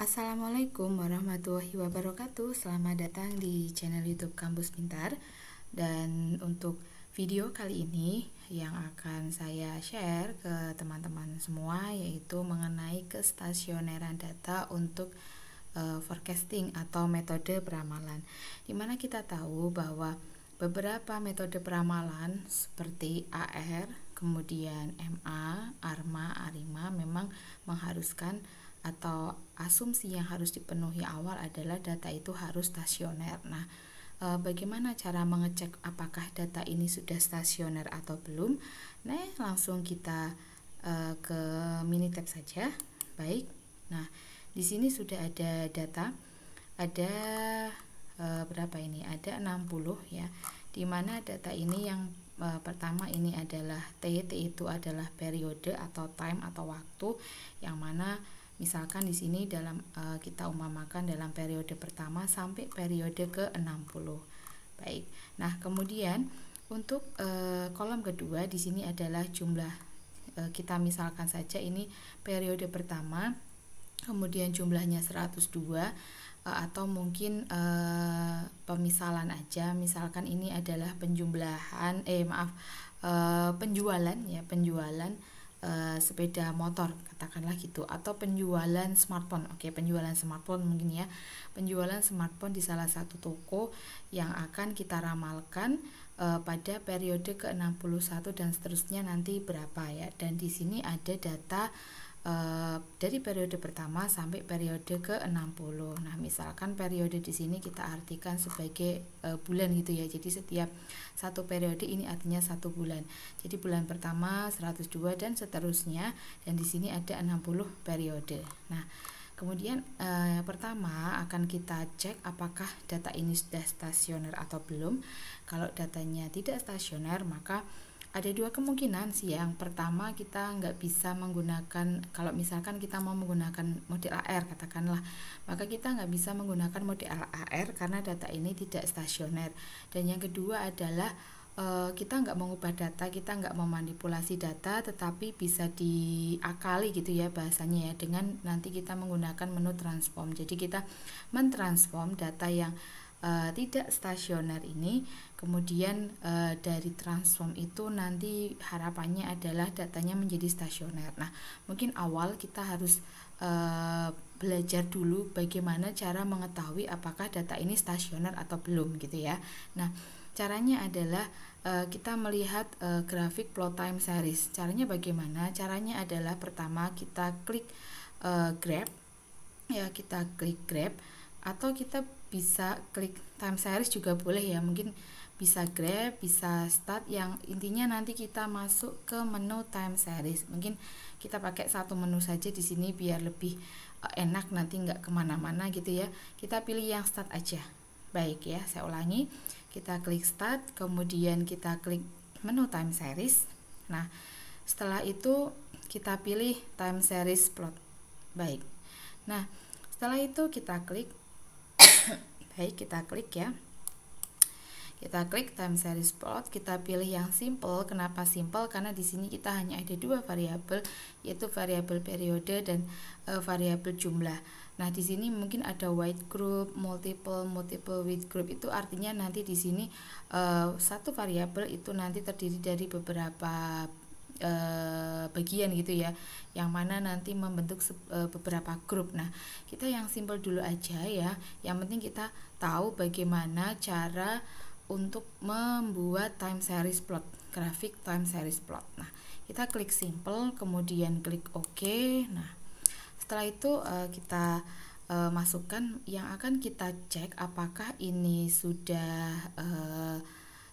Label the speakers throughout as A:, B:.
A: Assalamualaikum warahmatullahi wabarakatuh. Selamat datang di channel YouTube Kampus Pintar. Dan untuk video kali ini yang akan saya share ke teman-teman semua yaitu mengenai kestasioneran data untuk forecasting atau metode peramalan. Dimana kita tahu bahwa beberapa metode peramalan seperti AR, kemudian MA, ARMA, ARIMA memang mengharuskan atau asumsi yang harus dipenuhi awal adalah data itu harus stasioner. Nah, bagaimana cara mengecek apakah data ini sudah stasioner atau belum? Nah, langsung kita ke Minitab saja. Baik. Nah, di sini sudah ada data. Ada berapa ini? Ada 60 ya. Di mana data ini yang pertama ini adalah T itu adalah periode atau time atau waktu, yang mana misalkan di sini dalam kita umpamakan dalam periode pertama sampai periode ke-60. Baik. Nah, kemudian untuk kolom kedua di sini adalah jumlah, kita misalkan saja ini periode pertama, kemudian jumlahnya 102, atau mungkin pemisalan aja. Misalkan ini adalah penjumlahan penjualan ya, penjualan sepeda motor katakanlah gitu, atau penjualan smartphone. Oke, penjualan smartphone mungkin ya, penjualan smartphone di salah satu toko yang akan kita ramalkan pada periode ke-61 dan seterusnya nanti berapa ya. Dan di sini ada data dari periode pertama sampai periode ke-60. Nah, misalkan periode di sini kita artikan sebagai bulan gitu ya. Jadi setiap satu periode ini artinya satu bulan. Jadi bulan pertama 102 dan seterusnya, dan di sini ada 60 periode. Nah, kemudian pertama akan kita cek apakah data ini sudah stasioner atau belum. Kalau datanya tidak stasioner, maka ada dua kemungkinan sih. Yang pertama, kita nggak bisa menggunakan, kalau misalkan kita mau menggunakan model AR katakanlah, maka kita nggak bisa menggunakan model AR karena data ini tidak stasioner. Dan yang kedua adalah kita nggak mengubah data, kita nggak memanipulasi data, tetapi bisa diakali gitu ya bahasanya ya, dengan nanti kita menggunakan menu transform. Jadi kita mentransform data yang tidak stasioner ini, kemudian dari transform itu nanti harapannya adalah datanya menjadi stasioner. Nah, mungkin awal kita harus belajar dulu bagaimana cara mengetahui apakah data ini stasioner atau belum gitu ya. Nah, caranya adalah kita melihat grafik plot time series. Caranya bagaimana? Caranya adalah pertama kita klik grab ya, kita klik grab, atau kita bisa klik time series juga boleh ya, mungkin bisa grab, bisa start, yang intinya nanti kita masuk ke menu time series. Mungkin kita pakai satu menu saja di sini biar lebih enak, nanti nggak kemana-mana gitu ya. Kita pilih yang start aja. Baik ya, saya ulangi, kita klik start, kemudian kita klik menu time series. Nah, setelah itu kita pilih time series plot. Baik. Nah, setelah itu kita klik baik, kita klik ya. Kita klik time series plot, kita pilih yang simple. Kenapa simple? Karena di sini kita hanya ada dua variabel, yaitu variabel periode dan variabel jumlah. Nah, di sini mungkin ada wide group, multiple width group. Itu artinya nanti di sini satu variabel itu nanti terdiri dari beberapa bagian gitu ya, yang mana nanti membentuk beberapa grup. Nah, kita yang simple dulu aja ya. Yang penting kita tahu bagaimana cara untuk membuat time series plot, grafik time series plot. Nah, kita klik simple, kemudian klik OK. Nah, setelah itu kita masukkan yang akan kita cek apakah ini sudah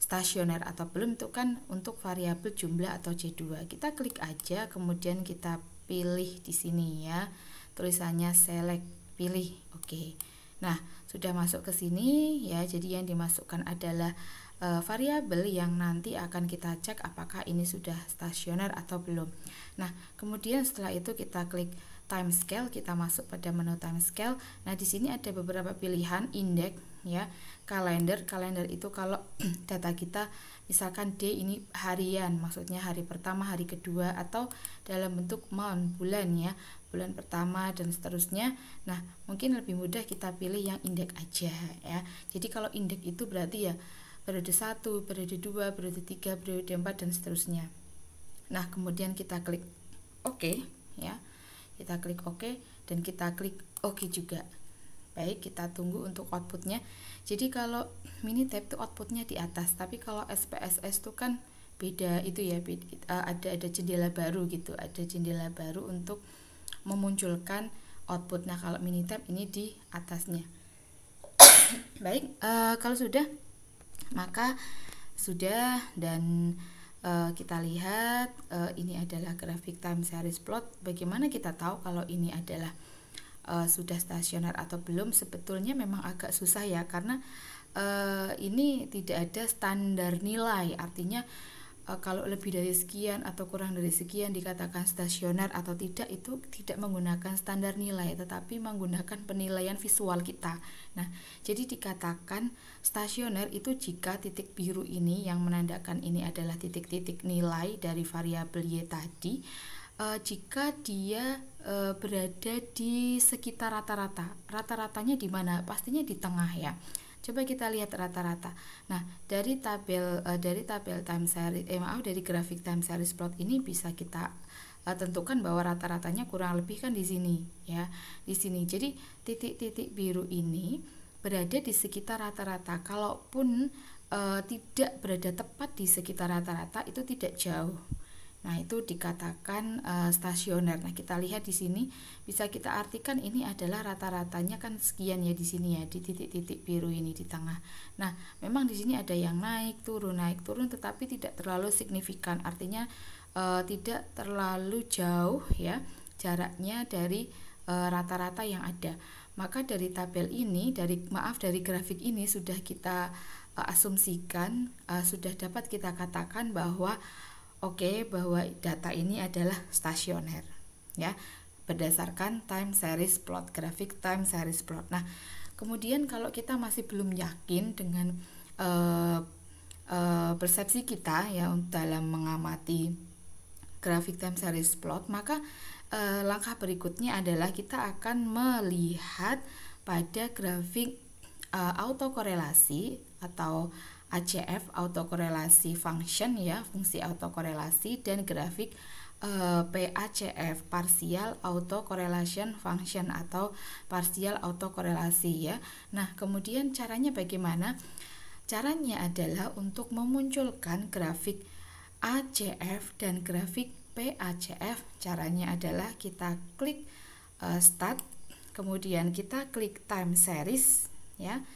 A: stasioner atau belum. Itu kan untuk variabel jumlah atau C2. Kita klik aja, kemudian kita pilih di sini ya, tulisannya select, pilih oke. Nah, sudah masuk ke sini ya. Jadi yang dimasukkan adalah variabel yang nanti akan kita cek apakah ini sudah stasioner atau belum. Nah, kemudian setelah itu kita klik time scale, kita masuk pada menu time scale. Nah, di sini ada beberapa pilihan, index ya, kalender. Kalender itu kalau data kita misalkan D ini harian, maksudnya hari pertama, hari kedua, atau dalam bentuk month, bulan ya. bulan pertama dan seterusnya. Nah, mungkin lebih mudah kita pilih yang indeks aja ya. Jadi kalau indeks itu berarti ya periode 1, periode 2, periode 3, periode 4 dan seterusnya. Nah, kemudian kita klik OK ya. Kita klik OK dan kita klik OK juga. Baik, kita tunggu untuk outputnya. Jadi kalau Minitab itu outputnya di atas, tapi kalau SPSS itu kan beda itu ya, ada jendela baru gitu, ada jendela baru untuk memunculkan output. Nah, kalau Minitab ini di atasnya. Baik, kalau sudah maka sudah, dan kita lihat ini adalah grafik time series plot. Bagaimana kita tahu kalau ini adalah sudah stasioner atau belum? Sebetulnya memang agak susah ya, karena ini tidak ada standar nilai. Artinya kalau lebih dari sekian atau kurang dari sekian dikatakan stasioner atau tidak, itu tidak menggunakan standar nilai, tetapi menggunakan penilaian visual kita. Nah, jadi dikatakan stasioner itu jika titik biru ini yang menandakan ini adalah titik-titik nilai dari variabel Y tadi, jika dia berada di sekitar rata-rata. Rata-ratanya di mana? Pastinya di tengah ya. Coba kita lihat rata-rata. Nah, dari tabel time series dari grafik time series plot ini bisa kita tentukan bahwa rata-ratanya kurang lebih kan di sini ya. Di sini. Jadi titik-titik biru ini berada di sekitar rata-rata. Kalaupun tidak berada tepat di sekitar rata-rata, itu tidak jauh. Nah, itu dikatakan stasioner. Nah, kita lihat di sini bisa kita artikan ini adalah rata-ratanya kan sekian ya di sini ya, di titik-titik biru ini di tengah. Nah, memang di sini ada yang naik turun, tetapi tidak terlalu signifikan. Artinya tidak terlalu jauh ya jaraknya dari rata-rata yang ada. Maka dari tabel ini, dari grafik ini sudah kita asumsikan, sudah dapat kita katakan bahwa bahwa data ini adalah stasioner ya, berdasarkan time series plot, grafik time series plot. Nah, kemudian kalau kita masih belum yakin dengan persepsi kita ya dalam mengamati grafik time series plot, maka langkah berikutnya adalah kita akan melihat pada grafik autokorelasi atau ACF, autokorelasi function ya, fungsi autokorelasi, dan grafik PACF, partial autocorrelation function atau partial autokorelasi ya. Nah, kemudian caranya bagaimana? Caranya adalah untuk memunculkan grafik ACF dan grafik PACF. Caranya adalah kita klik start, kemudian kita klik time series ya.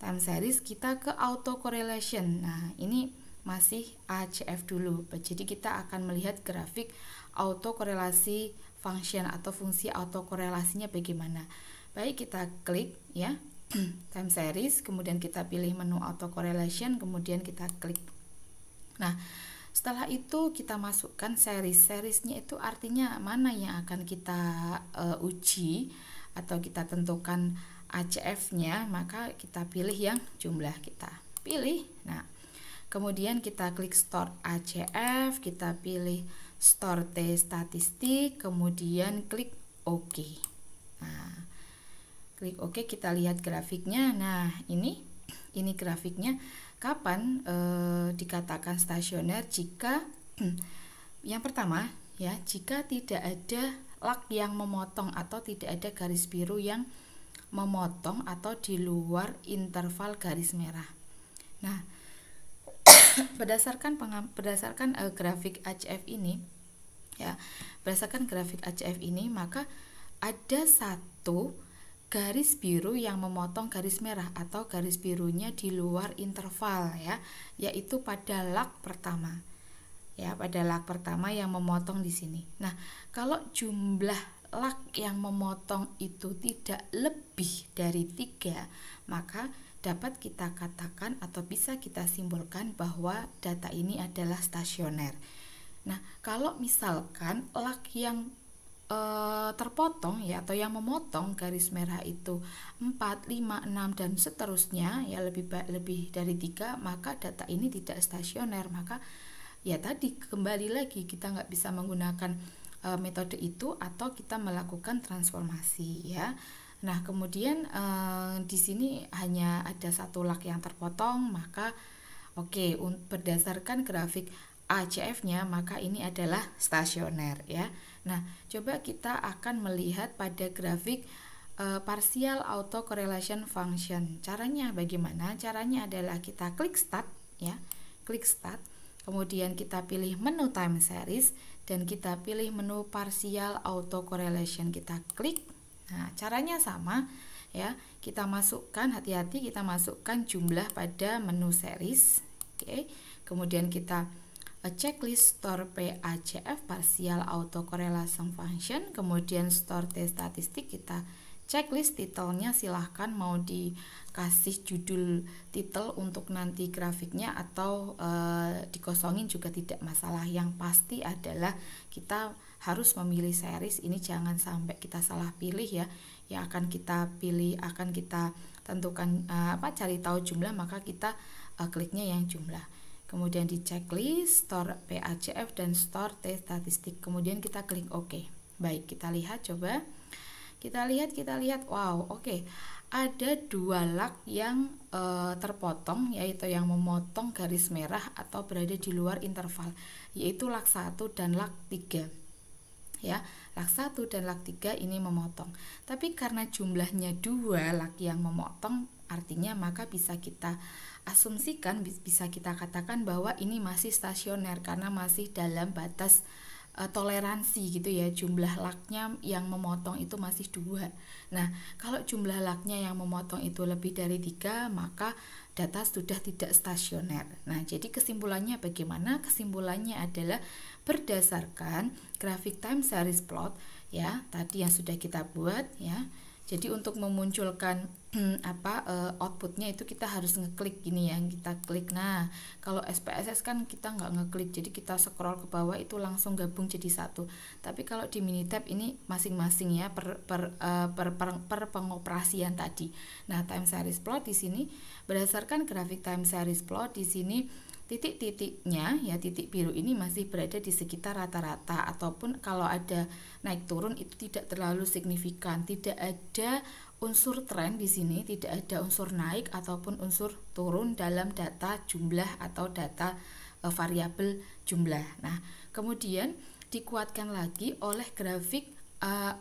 A: Time series, kita ke auto correlation. Nah, ini masih ACF dulu. Jadi kita akan melihat grafik auto korelasi function atau fungsi auto korelasinya bagaimana. Baik, kita klik ya time series, kemudian kita pilih menu auto correlation, kemudian kita klik. Nah, setelah itu kita masukkan seriesnya, itu artinya mana yang akan kita uji atau kita tentukan ACF-nya, maka kita pilih yang jumlah, kita pilih. Nah, kemudian kita klik store ACF, kita pilih store T statistik, kemudian klik OK. Nah, klik OK, kita lihat grafiknya. Nah, ini grafiknya kapan dikatakan stasioner? Jika yang pertama ya, jika tidak ada lag yang memotong atau tidak ada garis biru yang memotong atau di luar interval garis merah. Nah, berdasarkan grafik ACF ini ya, maka ada satu garis biru yang memotong garis merah atau garis birunya di luar interval ya, yaitu pada lag pertama. Ya, pada lag pertama yang memotong di sini. Nah, kalau jumlah lag yang memotong itu tidak lebih dari 3, maka dapat kita katakan atau bisa kita simpulkan bahwa data ini adalah stasioner. Nah, kalau misalkan lag yang terpotong ya, atau yang memotong garis merah itu 4, 5, 6 dan seterusnya ya, lebih dari 3, maka data ini tidak stasioner. Maka ya tadi kembali lagi kita nggak bisa menggunakan metode itu atau kita melakukan transformasi ya. Nah, kemudian di sini hanya ada satu lak yang terpotong, maka oke, berdasarkan grafik ACF-nya maka ini adalah stasioner ya. Nah, coba kita akan melihat pada grafik partial autocorrelation function. Caranya bagaimana? Caranya adalah kita klik start ya. Klik start. Kemudian kita pilih menu time series dan kita pilih menu partial autocorrelation. Kita klik. Nah, caranya sama ya. Kita masukkan, hati-hati, kita masukkan jumlah pada menu series. Oke. Kemudian kita checklist store PACF partial autocorrelation function, kemudian store T statistik, kita checklist titelnya silahkan mau dikasih judul titel untuk nanti grafiknya atau dikosongin juga tidak masalah. Yang pasti adalah kita harus memilih series, ini jangan sampai kita salah pilih ya. Yang akan kita pilih, akan kita tentukan cari tahu jumlah, maka kita kliknya yang jumlah. Kemudian di checklist, store PACF dan store T statistik. Kemudian kita klik OK. Baik, kita lihat coba. Kita lihat, wow, oke. Ada dua lak yang terpotong, yaitu yang memotong garis merah atau berada di luar interval, yaitu lak 1 dan lak 3. Ya, lak 1 dan lak 3 ini memotong. Tapi karena jumlahnya dua lak yang memotong, artinya maka bisa kita asumsikan, bisa kita katakan bahwa ini masih stasioner karena masih dalam batas toleransi gitu ya. Jumlah laknya yang memotong itu masih 2. Nah, kalau jumlah laknya yang memotong itu lebih dari 3, maka data sudah tidak stasioner. Nah, jadi kesimpulannya bagaimana? Kesimpulannya adalah berdasarkan grafik time series plot ya, tadi yang sudah kita buat ya. Jadi untuk memunculkan outputnya itu kita harus ngeklik gini ya, kita klik. Nah, kalau SPSS kan kita nggak ngeklik, jadi kita scroll ke bawah itu langsung gabung jadi satu. Tapi kalau di Minitab ini masing-masing ya per pengoperasian tadi. Nah, time series plot di sini berdasarkan grafik time series plot di sini titik-titiknya ya, titik biru ini masih berada di sekitar rata-rata, ataupun kalau ada naik turun itu tidak terlalu signifikan, tidak ada unsur tren di sini, tidak ada unsur naik ataupun unsur turun dalam data jumlah atau data variabel jumlah. Nah, kemudian dikuatkan lagi oleh grafik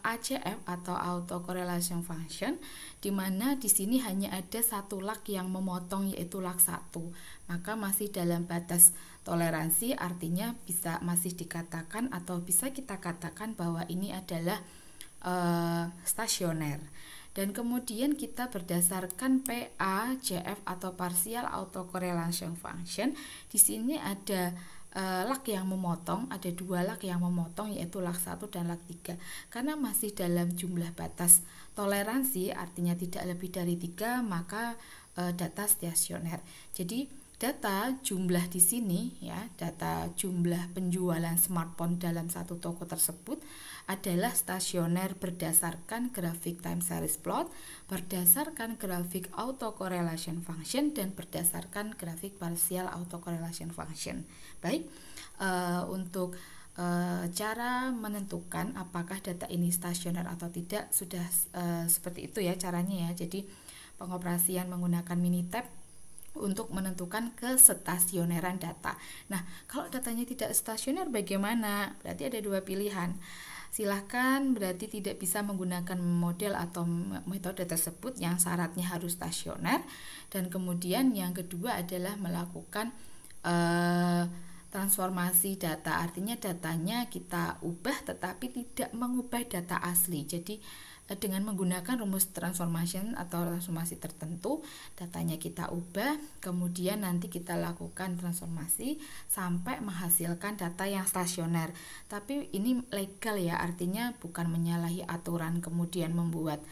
A: ACF atau autocorrelation function, di mana di sini hanya ada satu lak yang memotong, yaitu lak 1. Maka masih dalam batas toleransi, artinya bisa masih dikatakan atau bisa kita katakan bahwa ini adalah stasioner. Dan kemudian kita berdasarkan PACF atau partial autocorrelation function, di sini ada lak yang memotong, ada dua lak yang memotong, yaitu lak 1 dan lak 3. Karena masih dalam jumlah batas toleransi, artinya tidak lebih dari 3, maka data stasioner. Jadi data jumlah di sini ya, data jumlah penjualan smartphone dalam satu toko tersebut adalah stasioner berdasarkan grafik time series plot, berdasarkan grafik autocorrelation function, dan berdasarkan grafik partial autocorrelation function. Baik, untuk cara menentukan apakah data ini stasioner atau tidak sudah seperti itu ya caranya ya. Jadi pengoperasian menggunakan Minitab untuk menentukan kestasioneran data. Nah, kalau datanya tidak stasioner bagaimana? Berarti ada dua pilihan. Silahkan, berarti tidak bisa menggunakan model atau metode tersebut yang syaratnya harus stasioner. Dan kemudian yang kedua adalah melakukan transformasi data, artinya datanya kita ubah tetapi tidak mengubah data asli. Jadi dengan menggunakan rumus transformation atau transformasi tertentu, datanya kita ubah, kemudian nanti kita lakukan transformasi sampai menghasilkan data yang stasioner. Tapi ini legal ya, artinya bukan menyalahi aturan kemudian membuat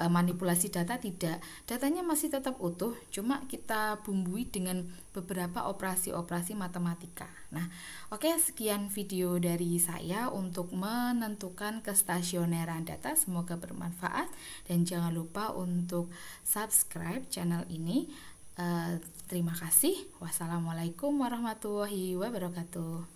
A: manipulasi data, tidak. Datanya masih tetap utuh, cuma kita bumbui dengan beberapa operasi-operasi matematika. Nah, oke, sekian video dari saya untuk menentukan kestasioneran data. Semoga bermanfaat dan jangan lupa untuk subscribe channel ini. Terima kasih. Wassalamualaikum warahmatullahi wabarakatuh.